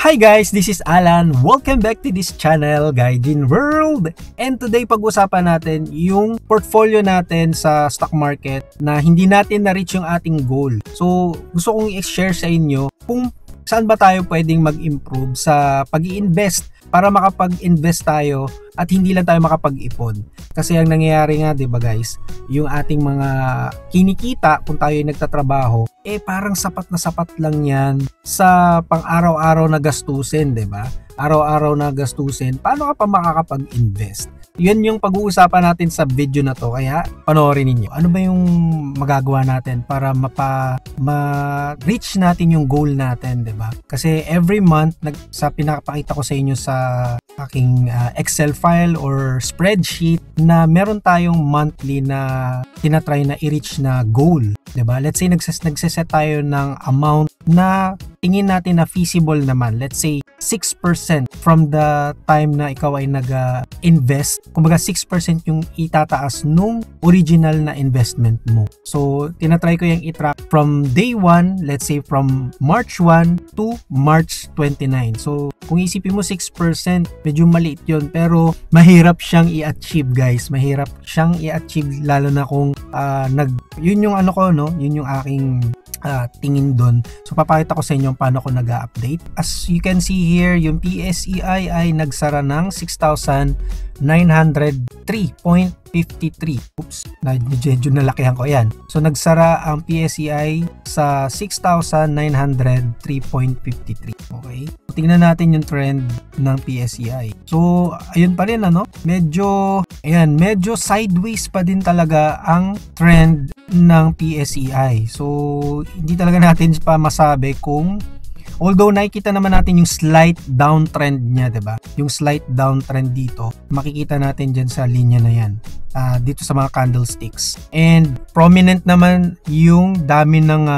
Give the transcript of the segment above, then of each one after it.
Hi guys, this is Alan. Welcome back to this channel, Gaijin World. And today pag-usapan natin yung portfolio natin sa stock market na hindi natin na-reach yung ating goal. So gusto kong i-share sa inyo kung saan ba tayo pwedeng mag-improve sa pag-i-invest para makapag-invest tayo at hindi lang tayo makapag-ipon. Kasi ang nangyayari nga, 'di ba guys, yung ating mga kinikita kung tayo ay nagtatrabaho, parang sapat na sapat lang 'yan sa pang-araw-araw na gastusin, 'di ba? Araw-araw na gastusin. Paano ka pa makakapag-invest? Yun yung pag-uusapan natin sa video na to, kaya panoorin ninyo. Ano ba yung magagawa natin para ma-reach natin yung goal natin, 'di ba? Kasi every month sa pinapakita ko sa inyo sa aking Excel file or spreadsheet na meron tayong monthly na tinatry na i-reach na goal, 'di ba? Let's say nagse-set tayo ng amount na tingin natin na feasible naman. Let's say 6% from the time na ikaw ay nag-invest. Kumbaga 6% yung itataas nung original na investment mo. So, tinatry ko yung i-track from day 1, let's say from March 1 to March 29. So, kung isipin mo 6%, medyo maliit yun. Pero, mahirap siyang i-achieve, guys. Mahirap siyang i-achieve lalo na kung yun yung ano ko, no? Yun yung aking tingin doon. So papakita ko sa inyo paano ko nag-update. As you can see here, yung PSEI ay nagsara ng 6,903.53. Oops, medyo nalakihan ko yan. So nagsara ang PSEI sa 6,903.53. Okay? So, tingnan natin yung trend ng PSEI. So ayun pa rin medyo sideways pa din talaga ang trend ng PSEI. So hindi talaga natin pa masabi kung, although nakikita naman natin yung slight downtrend niya, 'di ba? Yung slight downtrend dito, makikita natin diyan sa linya na 'yan. Dito sa mga candlesticks. And prominent naman yung dami ng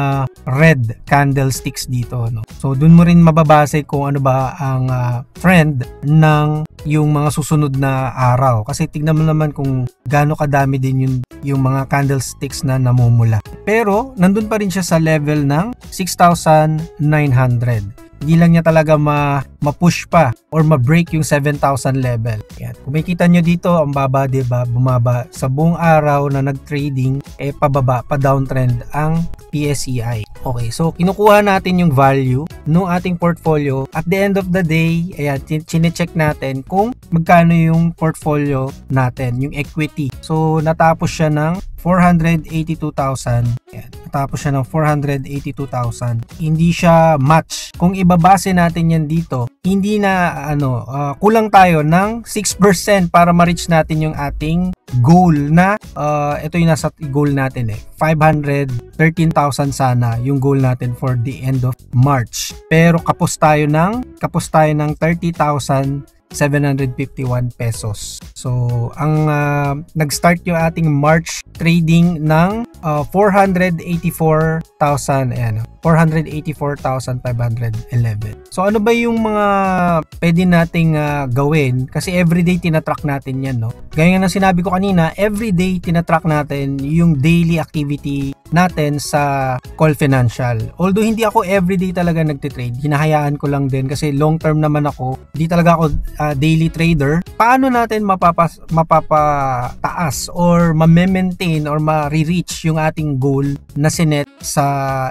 red candlesticks dito, no? So dun mo rin mababase kung ano ba ang trend ng yung mga susunod na araw. Kasi tignan mo naman kung gaano kadami din yung mga candlesticks na namumula. Pero nandun pa rin siya sa level ng 6,900. Hindi lang niya talaga ma-push pa or ma-break yung 7,000 level. Yan. Kung makikita nyo dito, ang baba, diba? Bumaba sa buong araw na nag-trading, pababa, pa-downtrend ang PSEI. Okay, so kinukuha natin yung value ng ating portfolio. At the end of the day, chine-check natin kung magkano yung portfolio natin, yung equity. So, natapos siya ng 482,000. Yan. Natapos siya ng 482,000. Hindi siya match. Kung ibabase natin yan dito, hindi na kulang tayo ng 6% para ma-reach natin yung ating goal na ito yung nasa goal natin 513,000 sana yung goal natin for the end of March. Pero kapos tayo ng 30,751 pesos. So, ang nag-start yung ating March trading ng 484,000, 484,511. So, ano ba yung mga pwede nating gawin? Kasi everyday tinatrack natin yan, no? Gaya nga ng sinabi ko kanina, everyday tinatrack natin yung daily activity natin sa Call Financial. Although hindi ako everyday talaga nagtitrade, hinahayaan ko lang din kasi long term naman ako. Hindi talaga ako daily trader. Paano natin mapapataas or ma-maintain or ma-reach yung ating goal na sinet sa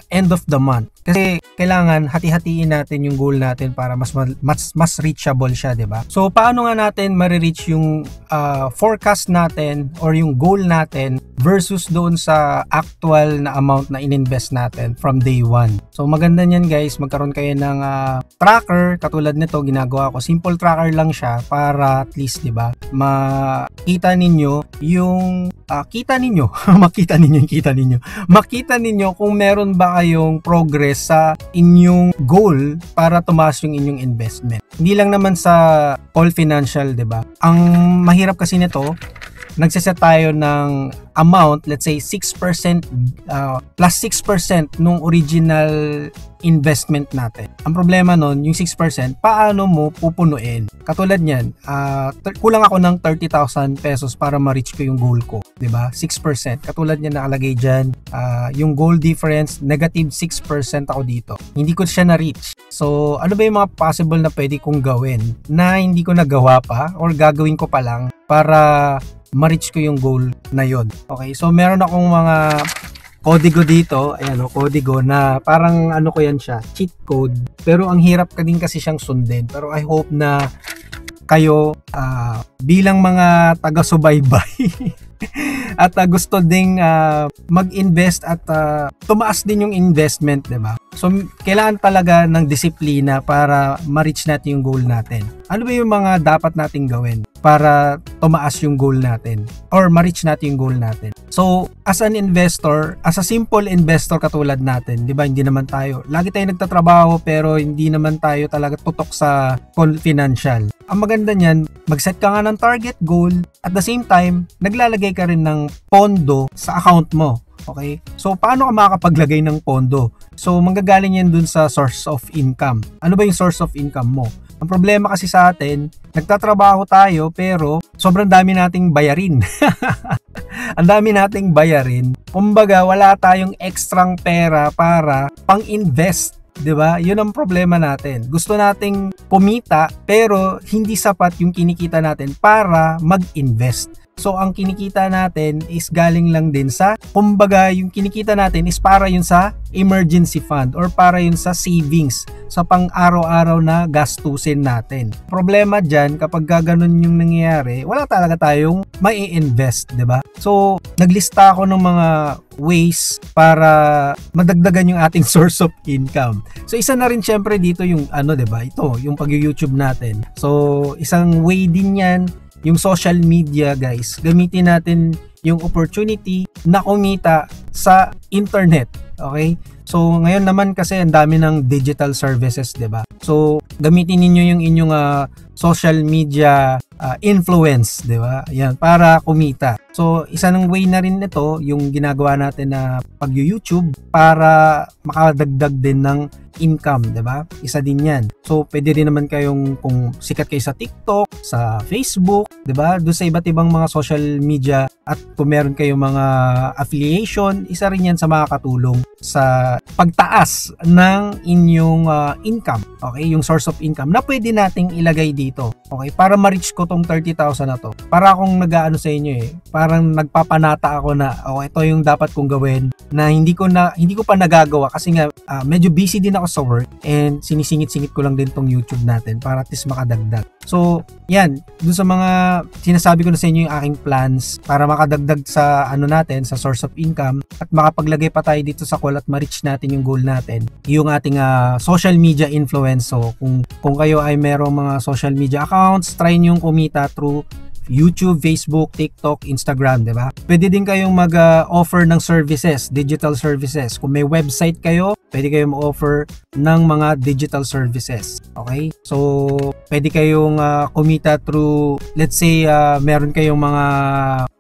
end of the month? Kasi kailangan hati-hatiin natin yung goal natin para mas reachable siya, 'di ba? So paano nga natin ma-reach yung forecast natin or yung goal natin versus doon sa actual na amount na ininvest natin from day 1. So maganda niyan guys, magkaroon kayo ng tracker katulad nito, ginagawa ko. Simple tracker lang siya para at least, 'di ba, makita ninyo yung makita ninyo kung meron ba kayong progress sa inyong goal para tumaas yung inyong investment. Hindi lang naman sa Call Financial, 'di ba? Ang mahirap kasi nito, nagsiset tayo ng amount, let's say 6% plus 6% nung original investment natin. Ang problema nun, yung 6%, paano mo pupunuin? Katulad niyan, kulang ako ng 30,000 pesos para ma-reach ko yung goal ko. 'Di ba? 6%. Katulad niyan nakalagay diyan, yung goal difference, negative 6% ako dito. Hindi ko siya na-reach. So, ano ba yung mga possible na pwede kong gawin na hindi ko nagawa pa or gagawin ko pa lang para ma-reach ko yung goal na yon? Okay, so meron akong mga kodigo dito, ayan o, kodigo na parang ano ko yan siya, cheat code. Pero ang hirap ka din kasi siyang sundin. Pero I hope na kayo bilang mga taga-subaybay at gusto ding mag-invest at tumaas din yung investment, 'di ba? So kailangan talaga ng disiplina para ma-reach natin yung goal natin. Ano ba yung mga dapat nating gawin para tumaas yung goal natin or ma-reach natin yung goal natin? So as an investor, as a simple investor katulad natin, 'di ba? Hindi naman tayo, lagi tayong nagtatrabaho pero hindi naman tayo talaga tutok sa financial. Ang maganda niyan, mag-set ka nga ng target goal, at the same time, naglalagay ka rin ng pondo sa account mo. Okay? So, paano ka makakapaglagay ng pondo? So, manggagaling yan dun sa source of income. Ano ba yung source of income mo? Ang problema kasi sa atin, nagtatrabaho tayo pero sobrang dami nating bayarin. Ang dami nating bayarin. Kumbaga, wala tayong ekstrang pera para pang-invest. 'Di ba? 'Yun ang problema natin. Gusto nating kumita pero hindi sapat yung kinikita natin para mag-invest. So ang kinikita natin is galing lang din sa, kumbaga yung kinikita natin is para yun sa emergency fund or para yun sa savings, sa pang-araw-araw na gastusin natin. Problema dyan, kapag gano'n yung nangyayari, wala talaga tayong mai-invest, 'di ba? So naglista ako ng mga ways para madagdagan yung ating source of income. So isa na rin syempre dito yung 'di ba? Ito, yung pag-YouTube natin. So isang way din 'yan, yung social media, guys. Gamitin natin yung opportunity na kumita sa internet. Okay? So ngayon naman kasi ang dami ng digital services, 'di ba? So gamitin niyo yung inyong social media influence, 'di ba? Yan, para kumita. So isa ng way na rin ito yung ginagawa natin na pag-YouTube para makadagdag din ng income, 'di ba? Isa din 'yan. So pwede rin naman kayong, kung sikat kayo sa TikTok, sa Facebook, 'di ba? Doon sa iba't ibang mga social media, at kung meron kayong mga affiliation, isa rin 'yan sa makakatulong sa pagtaas ng inyong income. Okay? Yung source of income na pwede nating ilagay dito. Okay? Para ma-reach ko tong 30,000 na to. Para akong nag-aano sa inyo parang nagpapanata ako na ito yung dapat kong gawin na hindi ko pa nagagawa kasi nga medyo busy din ako sa work, and sinisingit-singit ko lang din tong YouTube natin para at least makadagdag. So, yan, dun sa mga sinasabi ko na sa inyo yung aking plans para makadagdag sa natin, sa source of income, at makapaglagay pa tayo dito sa call at ma-reach natin yung goal natin, yung ating social media influence. So, kung kayo ay merong mga social media accounts, try nyo kumita through YouTube, Facebook, TikTok, Instagram, 'di ba? Pwede din kayong mag-offer ng services, digital services. Kung may website kayo, pwede kayong ma-offer ng mga digital services. Okay? So, pwede kayong kumita through, let's say, meron kayong mga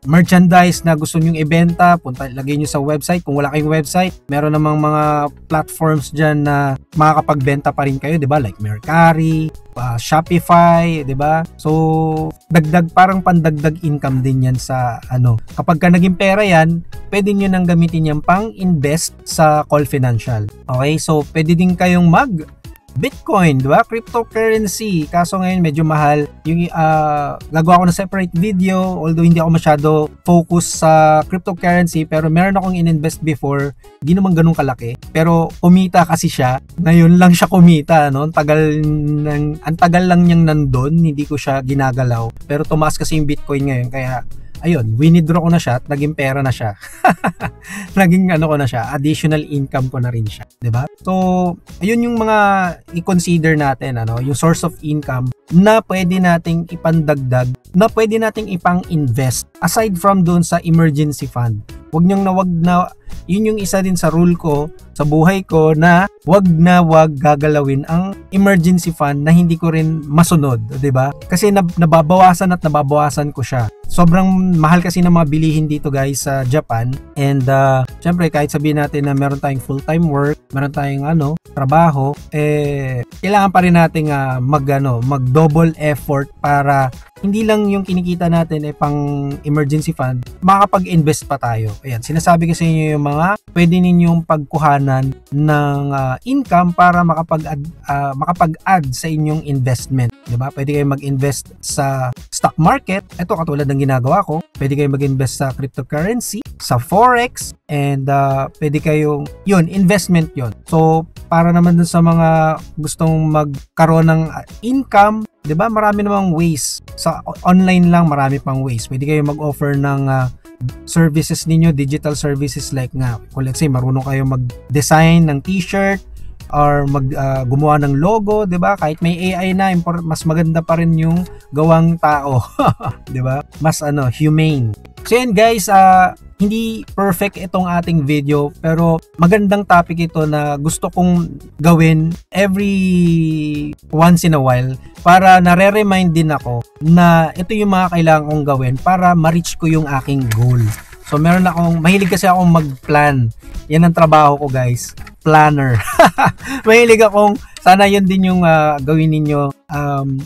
merchandise na gusto nyong ibenta, lagay nyo sa website. Kung wala kayong website, meron namang mga platforms dyan na makakapagbenta pa rin kayo, 'di ba? Like Mercari, Shopify, 'di ba? So, parang pandagdag income din 'yan sa Kapag ka naging pera 'yan, pwede niyo nang gamitin 'yan pang-invest sa Call Financial. Okay? So, pwede din kayong Bitcoin, diba? Cryptocurrency. Kaso ngayon medyo mahal. Yung gagawa ko na separate video, although hindi ako masyado focus sa cryptocurrency, pero meron akong ininvest before. Hindi naman ganun kalaki, pero kumita kasi siya. Ngayon lang siya kumita, no? Ang tagal lang niyang nandun, hindi ko siya ginagalaw. Pero tumaas kasi yung Bitcoin ngayon, kaya ayun, winidraw ko na siya at naging pera na siya. Naging ko na siya, additional income ko na rin siya, 'di ba? So, ayun yung mga i-consider natin, yung source of income na pwede nating ipandagdag, na pwede nating ipang-invest aside from doon sa emergency fund. Wag yun yung isa din sa rule ko sa buhay ko na wag gagalawin ang emergency fund na hindi ko rin masunod, 'di ba? Kasi nababawasan ko siya. Sobrang mahal kasi ng mga bilihin dito guys sa Japan, and syempre kahit sabihin natin na meron tayong full-time work, meron tayong trabaho, kailangan pa rin nating mag double effort para hindi lang yung kinikita natin pang emergency fund, makakapag-invest pa tayo. Ayan, sinasabi ko sa inyo yung mga pwede ninyong pagkuhanan ng income para makapag-add sa inyong investment. Diba? Pwede kayong mag-invest sa stock market. Ito katulad ng ginagawa ko. Pwede kayong mag-invest sa cryptocurrency, sa forex, and pwede kayong, investment yun. So, para naman dun sa mga gustong magkaroon ng income, 'di ba? Marami namang ways. Sa online lang marami pang ways. Pwede kayong mag-offer ng services ninyo, digital services like kung let's say marunong kayo mag-design ng t-shirt or gumawa ng logo, 'di ba? Kahit may AI na, mas maganda pa rin yung gawang tao, 'di ba? Mas humane. So yan guys, hindi perfect itong ating video pero magandang topic ito na gusto kong gawin every once in a while para nare-remind din ako na ito yung mga kailangan kong gawin para ma-reach ko yung aking goal. So mahilig kasi akong mag-plan. Yan ang trabaho ko guys, planner. Mahilig akong, sana yun din yung gawin ninyo,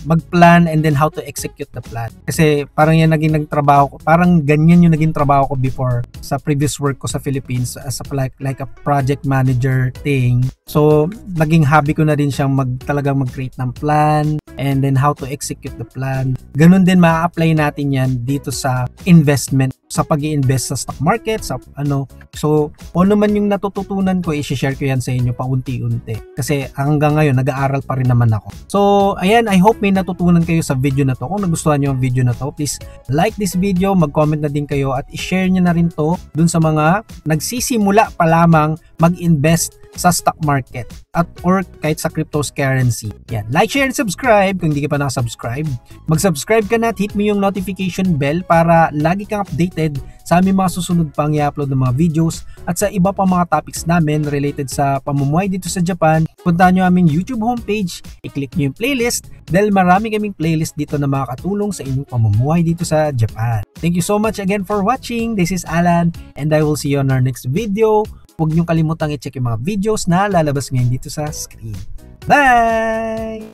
mag-plan and then how to execute the plan. Kasi parang yan naging nagtrabaho ko, parang ganyan yung naging trabaho ko before sa previous work ko sa Philippines as like a project manager thing. So naging hobby ko na din siyang talagang mag-create ng plan and then how to execute the plan. Ganun din ma-apply natin yan dito sa investment, sa pag-i-invest sa stock market, sa So naman yung natututunan ko, i-share ko yan sa inyo paunti-unti. Kasi hanggang ngayon, nag-aaral pa rin naman ako. So, ayan, I hope may natutunan kayo sa video na to. Kung nagustuhan nyo ang video na to, please like this video, mag-comment na din kayo at i-share nyo na rin to dun sa mga nagsisimula pa lamang mag-invest sa stock market or kahit sa cryptocurrency. Yan. Like, share, and subscribe kung hindi ka pa nakasubscribe. Mag-subscribe ka na at hit mo yung notification bell para lagi kang updated sa aming mga susunod pang i-upload ng mga videos at sa iba pa mga topics namin related sa pamumuhay dito sa Japan. Puntahan nyo aming YouTube homepage, i-click nyo yung playlist dahil marami kaming playlist dito na makakatulong sa inyong pamumuhay dito sa Japan. Thank you so much again for watching. This is Alan and I will see you on our next video. Huwag niyong kalimutang i-check yung mga videos na lalabas ngayon dito sa screen. Bye!